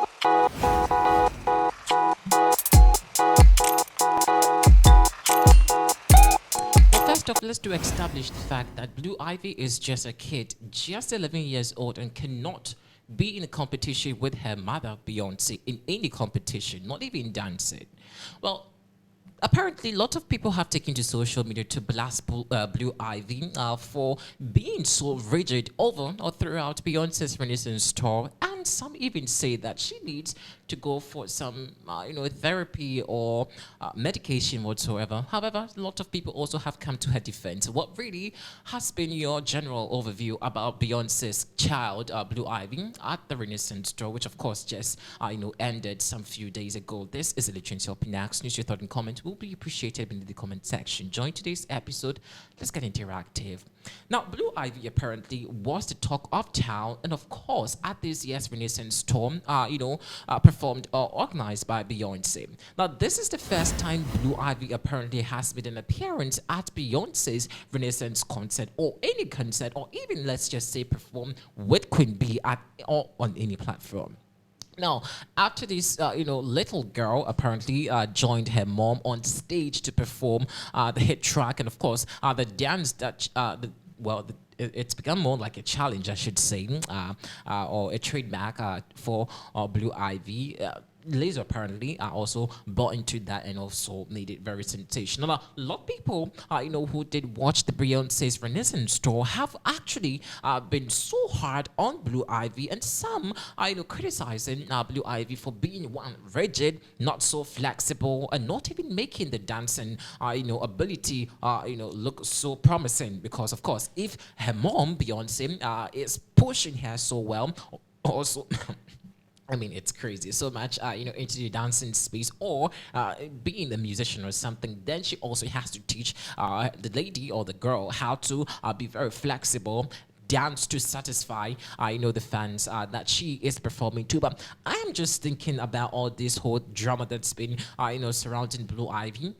Well, first off, let's do establish the fact that Blue Ivy is just a kid, just 11 years old, and cannot be in a competition with her mother, Beyonce, in any competition, not even dancing. Well, apparently, a lot of people have taken to social media to blast Blue Ivy for being so rigid over or throughout Beyonce's Renaissance tour, and some even say that she needs to go for some, therapy or medication whatsoever. However, a lot of people also have come to her defense. What really has been your general overview about Beyonce's child, Blue Ivy, at the Renaissance tour, which of course just ended some few days ago? This is a Literature of Pinax. News your thought and comment will be appreciated in the comment section. Join today's episode. Let's get interactive. Now, Blue Ivy apparently was the talk of town, and of course, at this year's Renaissance tour, performed or organized by Beyonce. Now, this is the first time Blue Ivy apparently has made an appearance at Beyonce's Renaissance concert, or any concert, or even let's just say perform with Queen Bee at or on any platform. Now, after this, little girl apparently joined her mom on stage to perform the hit track, and of course, the dance that, it's become more like a challenge, I should say, or a trademark for Blue Ivy. Lizzo apparently also bought into that and also made it very sensational. Now, a lot of people, who did watch the Beyonce's Renaissance tour have actually been so hard on Blue Ivy, and some are, criticizing Blue Ivy for being one rigid, not so flexible, and not even making the dancing, ability, look so promising. Because of course, if her mom Beyonce is pushing her so well, also. I mean, it's crazy so much, into the dancing space or being a musician or something. Then she also has to teach the lady or the girl how to be very flexible, dance to satisfy, the fans that she is performing to. But I am just thinking about all this whole drama that's been, surrounding Blue Ivy,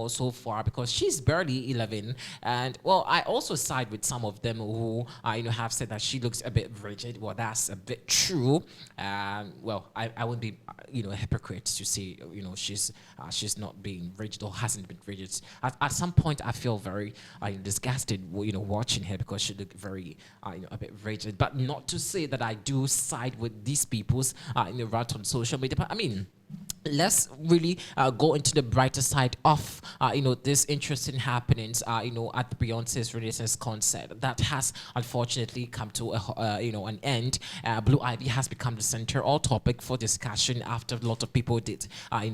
so far, because she's barely 11. And well, I also side with some of them who, have said that she looks a bit rigid. Well, that's a bit true. I wouldn't be, a hypocrite to say, she's not being rigid or hasn't been rigid. At some point, I feel very, disgusted, watching her because she looked very a bit rigid, but not to say that I do side with these people's rant on social media. But I mean, let's really go into the brighter side of this interesting happenings at the Beyonce's Renaissance concert that has unfortunately come to an end. Blue Ivy has become the center or topic for discussion after a lot of people did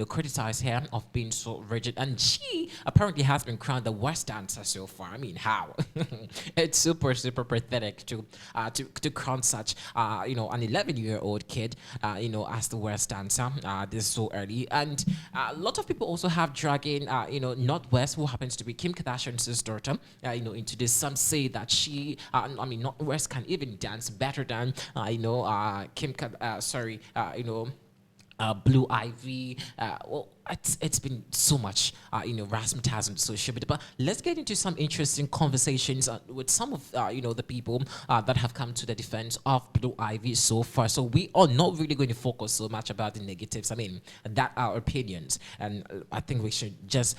criticize her of being so rigid, and she apparently has been crowned the worst dancer so far. I mean, how? It's super pathetic to crown such an 11-year-old kid as the worst dancer this so early. And a lot of people also have dragging Northwest, who happens to be Kim Kardashian's daughter, into this. Some say that she Northwest can even dance better than Blue Ivy. It's been so much, razzmatazz on social media. But let's get into some interesting conversations with some of, the people that have come to the defense of Blue Ivy so far. So we are not really going to focus so much about the negatives. I mean, that are our opinions, and I think we should just,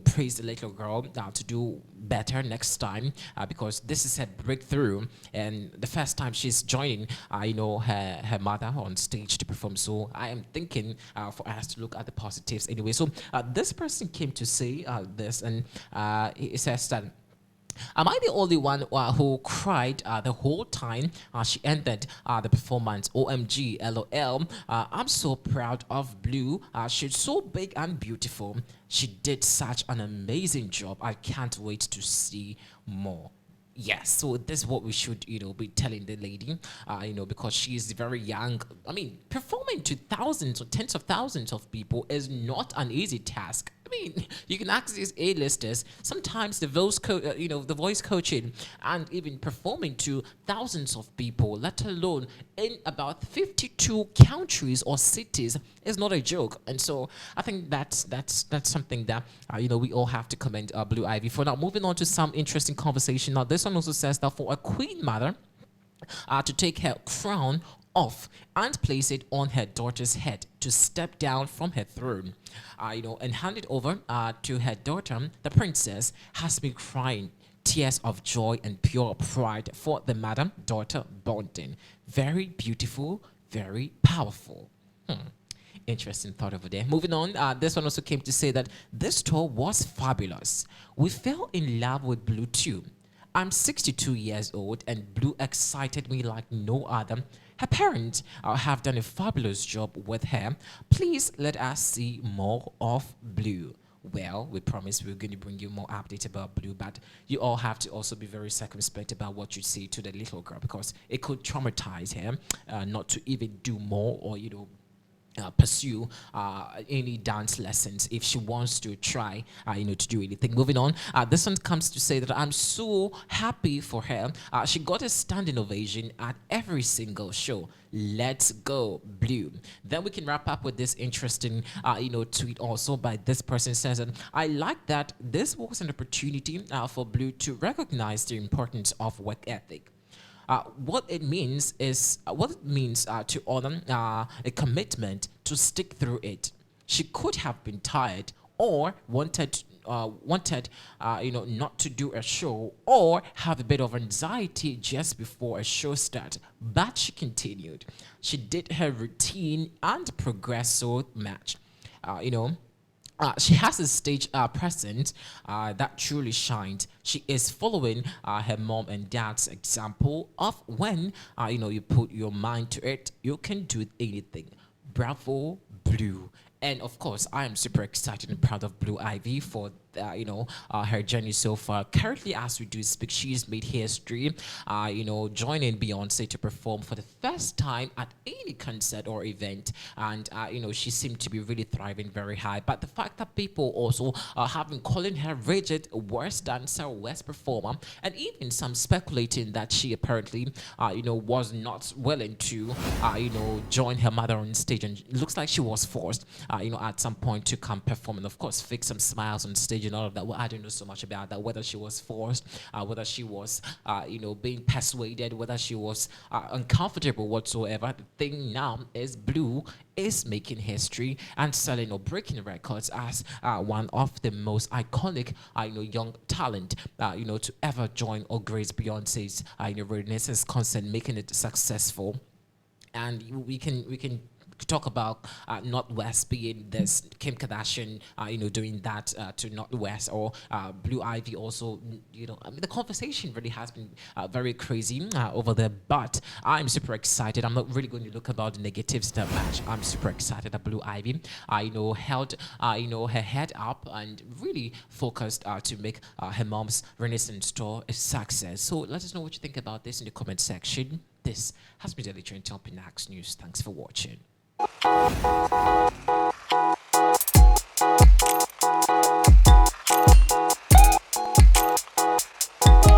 praise the little girl to do better next time, because this is her breakthrough and the first time she's joining, her mother on stage to perform. So I am thinking for us to look at the positives anyway. So this person came to say this, and he says that, am I the only one who cried the whole time she ended the performance? OMG, LOL. I'm so proud of Blue. She's so big and beautiful. She did such an amazing job. I can't wait to see more. Yes, so this is what we should, be telling the lady, because she is very young. I mean, performing to thousands or tens of thousands of people is not an easy task. I mean, you can ask these A-listers. Sometimes the the voice coaching and even performing to thousands of people, let alone in about 52 countries or cities, is not a joke. And so I think that's something that we all have to commend Blue Ivy for. Now, moving on to some interesting conversation. Now, this one also says that for a queen mother to take her crown off and place it on her daughter's head to step down from her throne, and hand it over to her daughter. The princess has been crying tears of joy and pure pride for the mother-daughter bonding. Very beautiful, very powerful. Interesting thought over there. Moving on, this one also came to say that this tour was fabulous. We fell in love with Blue too. I'm 62 years old and Blue excited me like no other. Her parents have done a fabulous job with her. Please let us see more of Blue. Well, we promise we're going to bring you more updates about Blue, but you all have to also be very circumspect about what you say to the little girl, because it could traumatize her not to even do more, or pursue any dance lessons if she wants to try to do anything. Moving on, this one comes to say that I'm so happy for her. She got a standing ovation at every single show. Let's go, Blue. Then we can wrap up with this interesting tweet also by this person. Says that I like that this was an opportunity for Blue to recognize the importance of work ethic. What it means to honor a commitment to stick through it. She could have been tired or wanted not to do a show or have a bit of anxiety just before a show start, but she continued. She did her routine and progressed so much. She has a stage presence that truly shines. She is following her mom and dad's example of when you put your mind to it, you can do anything. Bravo, Blue. And of course, I am super excited and proud of Blue Ivy for her journey so far. Currently, as we do speak, she's made history. Joining Beyonce to perform for the first time at any concert or event, and she seemed to be really thriving very high. But the fact that people also have been calling her rigid, worst dancer, worst performer, and even some speculating that she apparently was not willing to join her mother on stage, and it looks like she was forced at some point to come perform and of course fix some smiles on stage and all of that. Well, I don't know so much about that, whether she was forced, whether she was being persuaded, whether she was uncomfortable whatsoever. The thing now is Blue is making history and selling or breaking records as one of the most iconic young talent to ever join or grace Beyonce's Renaissance concert, making it successful. And we can talk about Northwest being this Kim Kardashian, doing that to Northwest, or Blue Ivy also. The conversation really has been very crazy over there. But I'm super excited. I'm not really going to look about the negatives that match. I'm super excited that Blue Ivy, held her head up and really focused to make her mom's Renaissance tour a success. So let us know what you think about this in the comment section. This has been Daily Trend Top in News. Thanks for watching.